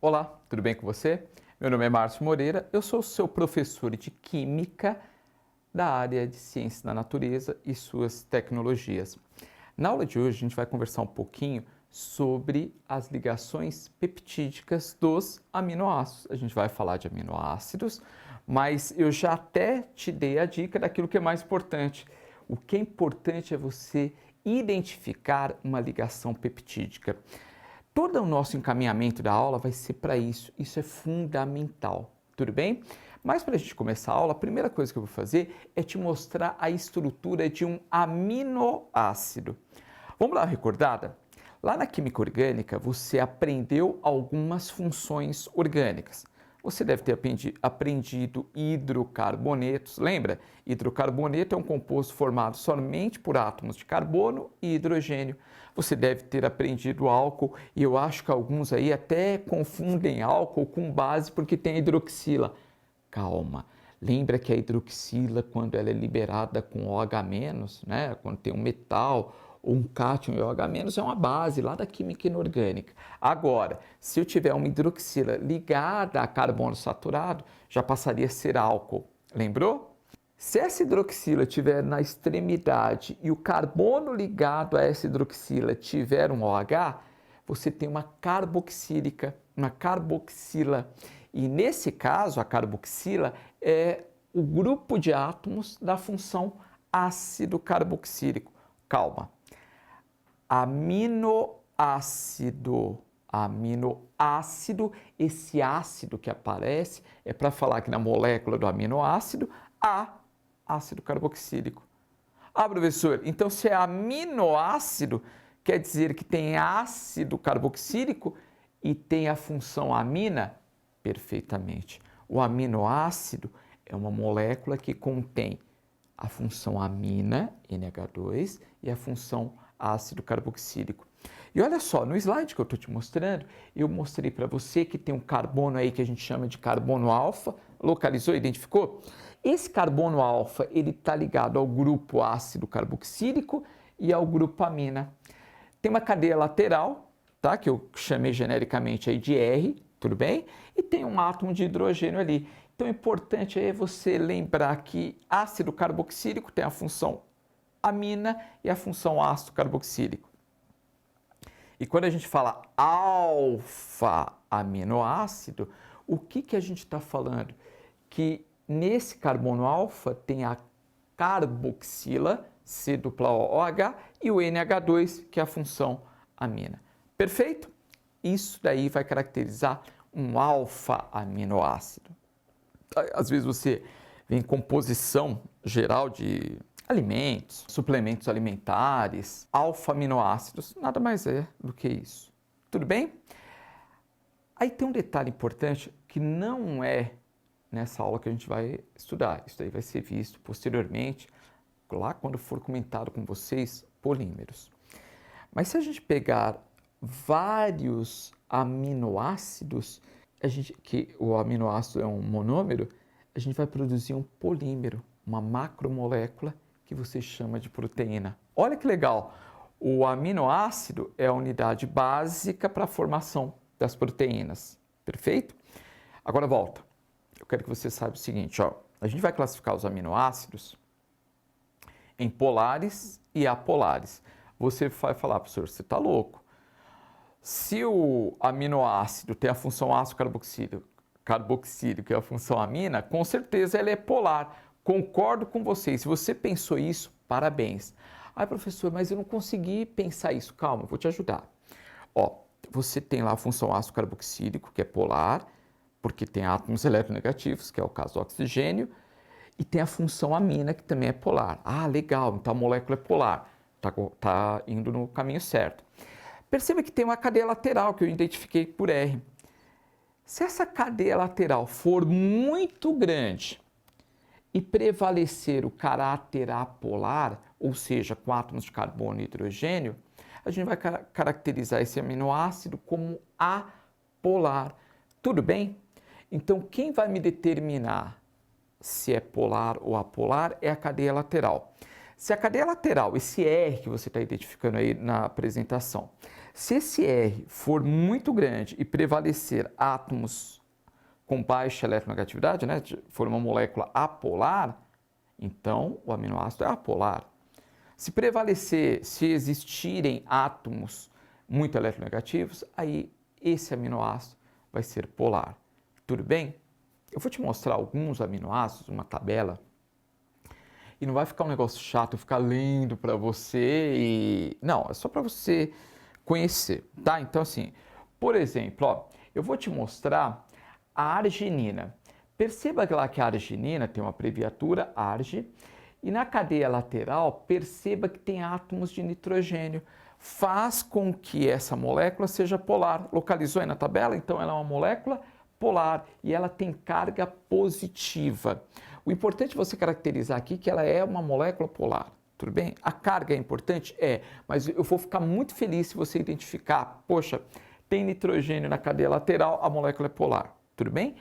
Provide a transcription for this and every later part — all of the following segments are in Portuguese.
Olá, tudo bem com você? Meu nome é Márcio Moreira, eu sou seu professor de Química da área de Ciências da Natureza e suas tecnologias. Na aula de hoje a gente vai conversar um pouquinho sobre as ligações peptídicas dos aminoácidos. A gente vai falar de aminoácidos, mas eu já até te dei a dica daquilo que é mais importante. O que é importante é você identificar uma ligação peptídica. Todo o nosso encaminhamento da aula vai ser para isso. Isso é fundamental, tudo bem? Mas para a gente começar a aula, a primeira coisa que eu vou fazer é te mostrar a estrutura de um aminoácido. Vamos dar uma recordada? Lá na química orgânica, você aprendeu algumas funções orgânicas. Você deve ter aprendido hidrocarbonetos. Lembra? Hidrocarboneto é um composto formado somente por átomos de carbono e hidrogênio. Você deve ter aprendido álcool e eu acho que alguns aí até confundem álcool com base porque tem hidroxila. Calma. Lembra que a hidroxila, quando ela é liberada com OH-, né? Quando tem um metal ou um cátion e OH-, é uma base lá da química inorgânica. Agora, se eu tiver uma hidroxila ligada a carbono saturado, já passaria a ser álcool. Lembrou? Se essa hidroxila estiver na extremidade e o carbono ligado a essa hidroxila tiver um OH, você tem uma carboxílica, uma carboxila. E nesse caso, a carboxila é o grupo de átomos da função ácido carboxílico. Calma. Aminoácido, esse ácido que aparece é para falar que na molécula do aminoácido há ácido carboxílico. Ah, professor, então se é aminoácido, quer dizer que tem ácido carboxílico e tem a função amina? Perfeitamente. O aminoácido é uma molécula que contém a função amina, NH2, e a função ácido carboxílico. E olha só, no slide que eu estou te mostrando, eu mostrei para você que tem um carbono aí que a gente chama de carbono alfa, localizou, identificou? Esse carbono alfa, ele está ligado ao grupo ácido carboxílico e ao grupo amina. Tem uma cadeia lateral, tá? Que eu chamei genericamente aí de R, tudo bem? E tem um átomo de hidrogênio ali. Então, o importante é você lembrar que ácido carboxílico tem a função amina e a função ácido carboxílico. E quando a gente fala alfa-aminoácido, o que a gente está falando? Que nesse carbono alfa tem a carboxila, C-OH, e o NH2, que é a função amina. Perfeito? Isso daí vai caracterizar um alfa-aminoácido. Às vezes você vê em composição geral de alimentos, suplementos alimentares, alfa-aminoácidos, nada mais é do que isso. Tudo bem? Aí tem um detalhe importante que não é nessa aula que a gente vai estudar. Isso daí vai ser visto posteriormente, lá quando for comentado com vocês, polímeros. Mas se a gente pegar vários aminoácidos, que o aminoácido é um monômero, a gente vai produzir um polímero, uma macromolécula que você chama de proteína. Olha que legal! O aminoácido é a unidade básica para a formação das proteínas. Perfeito? Agora volta. Eu quero que você saiba o seguinte, ó. A gente vai classificar os aminoácidos em polares e apolares. Você vai falar, professor, você está louco. Se o aminoácido tem a função ácido carboxílico e a função amina, com certeza ele é polar. Concordo com você. Se você pensou isso, parabéns. Ai, professor, mas eu não consegui pensar isso. Calma, eu vou te ajudar. Ó, você tem lá a função ácido carboxílico, que é polar, porque tem átomos eletronegativos, que é o caso do oxigênio, e tem a função amina, que também é polar. Ah, legal, então a molécula é polar. Tá indo no caminho certo. Perceba que tem uma cadeia lateral que eu identifiquei por R. Se essa cadeia lateral for muito grande e prevalecer o caráter apolar, ou seja, com átomos de carbono e hidrogênio, a gente vai caracterizar esse aminoácido como apolar. Tudo bem? Então, quem vai me determinar se é polar ou apolar é a cadeia lateral. Se a cadeia lateral, esse R que você está identificando aí na apresentação, se esse R for muito grande e prevalecer átomos com baixa eletronegatividade, né, for uma molécula apolar, então o aminoácido é apolar. Se prevalecer, se existirem átomos muito eletronegativos, aí esse aminoácido vai ser polar. Tudo bem? Eu vou te mostrar alguns aminoácidos, uma tabela, e não vai ficar um negócio chato eu ficar lendo para você e... Não, é só para você conhecer, tá? Então assim, por exemplo, ó, eu vou te mostrar a arginina. Perceba lá que a arginina tem uma abreviatura, Arg, e na cadeia lateral, perceba que tem átomos de nitrogênio. Faz com que essa molécula seja polar. Localizou aí na tabela? Então ela é uma molécula polar e ela tem carga positiva. O importante é você caracterizar aqui que ela é uma molécula polar. Tudo bem? A carga é importante? É, mas eu vou ficar muito feliz se você identificar, poxa, tem nitrogênio na cadeia lateral, a molécula é polar. Tudo bem?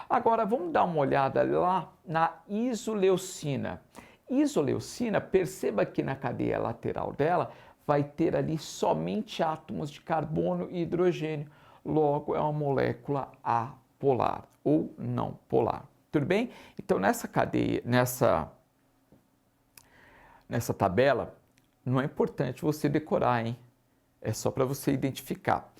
Agora vamos dar uma olhada lá na isoleucina. Isoleucina, perceba que na cadeia lateral dela vai ter ali somente átomos de carbono e hidrogênio. Logo, é uma molécula apolar ou não polar. Tudo bem? Então, nessa cadeia, nessa tabela, não é importante você decorar, hein? É só para você identificar.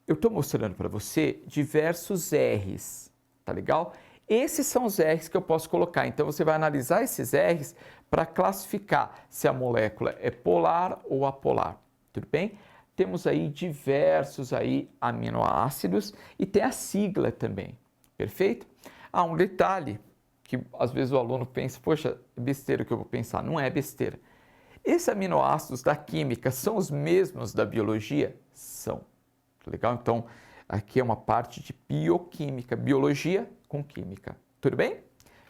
Eu estou mostrando para você diversos R's, tá legal? Esses são os R's que eu posso colocar. Então, você vai analisar esses R's para classificar se a molécula é polar ou apolar. Tudo bem? Temos aí diversos aí aminoácidos e tem a sigla também. Perfeito? Ah, um detalhe que às vezes o aluno pensa, poxa, é besteira o que eu vou pensar. Não é besteira. Esses aminoácidos da química são os mesmos da biologia? São. Legal? Então, aqui é uma parte de bioquímica, biologia com química. Tudo bem?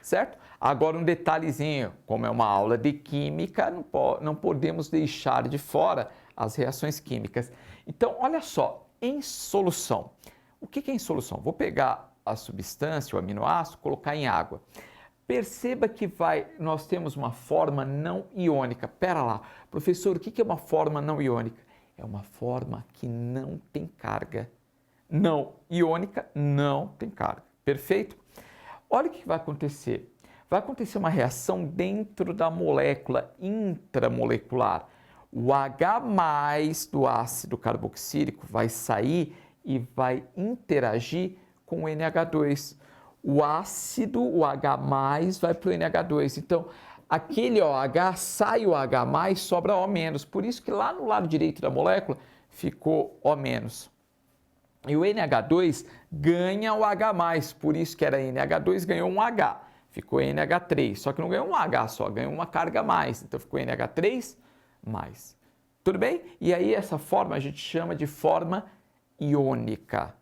Certo? Agora um detalhezinho, como é uma aula de química, não podemos deixar de fora as reações químicas. Então, olha só, em solução. O que é em solução? Vou pegar a substância, o aminoácido, colocar em água. Perceba que nós temos uma forma não iônica. Pera lá, professor, o que é uma forma não iônica? É uma forma que não tem carga. Não iônica, não tem carga. Perfeito? Olha o que vai acontecer. Vai acontecer uma reação dentro da molécula intramolecular. O H+ do ácido carboxílico vai sair e vai interagir com o NH2. O ácido, o H+, vai para o NH2. Então, aquele OH sai o H+, sobra O-. Por isso que lá no lado direito da molécula ficou O-. E o NH2 ganha o H+, por isso que era NH2, ganhou um H, ficou NH3, só que não ganhou um H só, ganhou uma carga a mais, então ficou NH3+. Tudo bem? E aí essa forma a gente chama de forma iônica.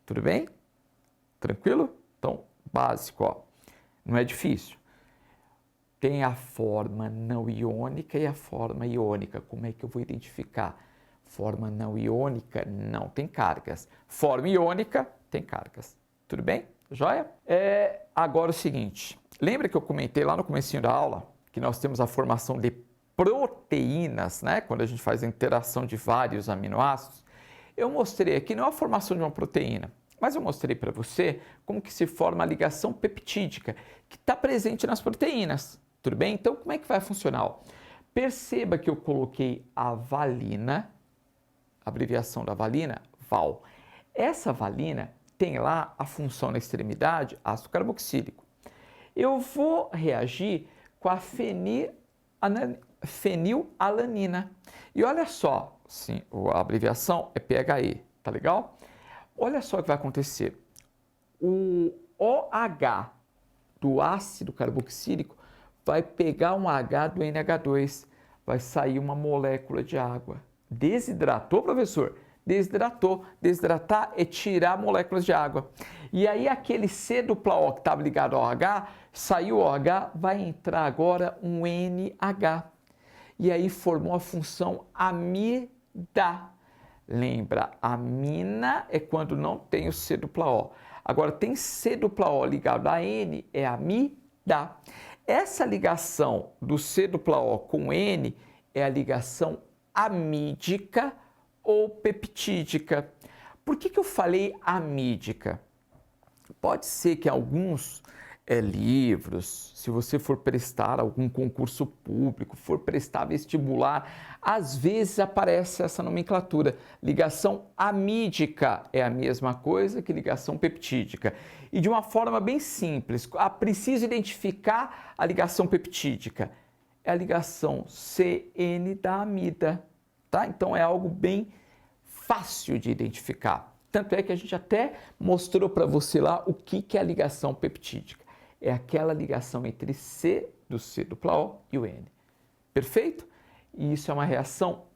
Tudo bem? Tranquilo? Então, básico, ó. Não é difícil. Tem a forma não iônica e a forma iônica. Como é que eu vou identificar? Forma não iônica não tem cargas. Forma iônica tem cargas. Tudo bem? Joia? Agora o seguinte. Lembra que eu comentei lá no comecinho da aula que nós temos a formação de proteínas, né? Quando a gente faz a interação de vários aminoácidos. Eu mostrei aqui não a formação de uma proteína, mas eu mostrei para você como que se forma a ligação peptídica que está presente nas proteínas. Tudo bem? Então, como é que vai funcionar? Perceba que eu coloquei a valina, a abreviação da valina, Val. Essa valina tem lá a função na extremidade, ácido carboxílico. Eu vou reagir com a fenilalanina. E olha só, sim, a abreviação é PHE, tá legal? Olha só o que vai acontecer. O OH do ácido carboxílico vai pegar um H do NH2, vai sair uma molécula de água. Desidratou, professor? Desidratou. Desidratar é tirar moléculas de água. E aí aquele C dupla O que estava ligado ao OH, saiu o OH, vai entrar agora um NH. E aí formou a função amida. Lembra, amina é quando não tem o C dupla O. Agora tem C dupla O ligado a N, é amida. Essa ligação do C dupla O com N é a ligação amídica ou peptídica. Por que eu falei amídica? Pode ser que alguns livros, se você for prestar algum concurso público, for prestar vestibular, às vezes aparece essa nomenclatura. Ligação amídica é a mesma coisa que ligação peptídica. E de uma forma bem simples, preciso identificar a ligação peptídica. É a ligação CN da amida, tá? Então é algo bem fácil de identificar. Tanto é que a gente até mostrou para você lá o que é a ligação peptídica. É aquela ligação entre C, do C dupla O, e o N. Perfeito? E isso é uma reação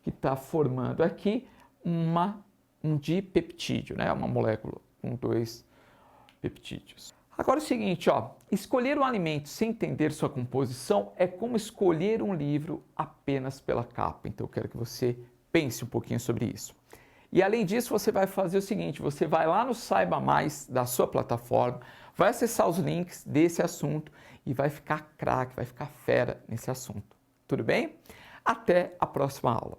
que está formando aqui um dipeptídeo, né? Uma molécula com 2 peptídeos. Agora é o seguinte, escolher um alimento sem entender sua composição é como escolher um livro apenas pela capa. Então eu quero que você pense um pouquinho sobre isso. E além disso, você vai fazer o seguinte, você vai lá no Saiba Mais da sua plataforma, vai acessar os links desse assunto e vai ficar craque, vai ficar fera nesse assunto. Tudo bem? Até a próxima aula.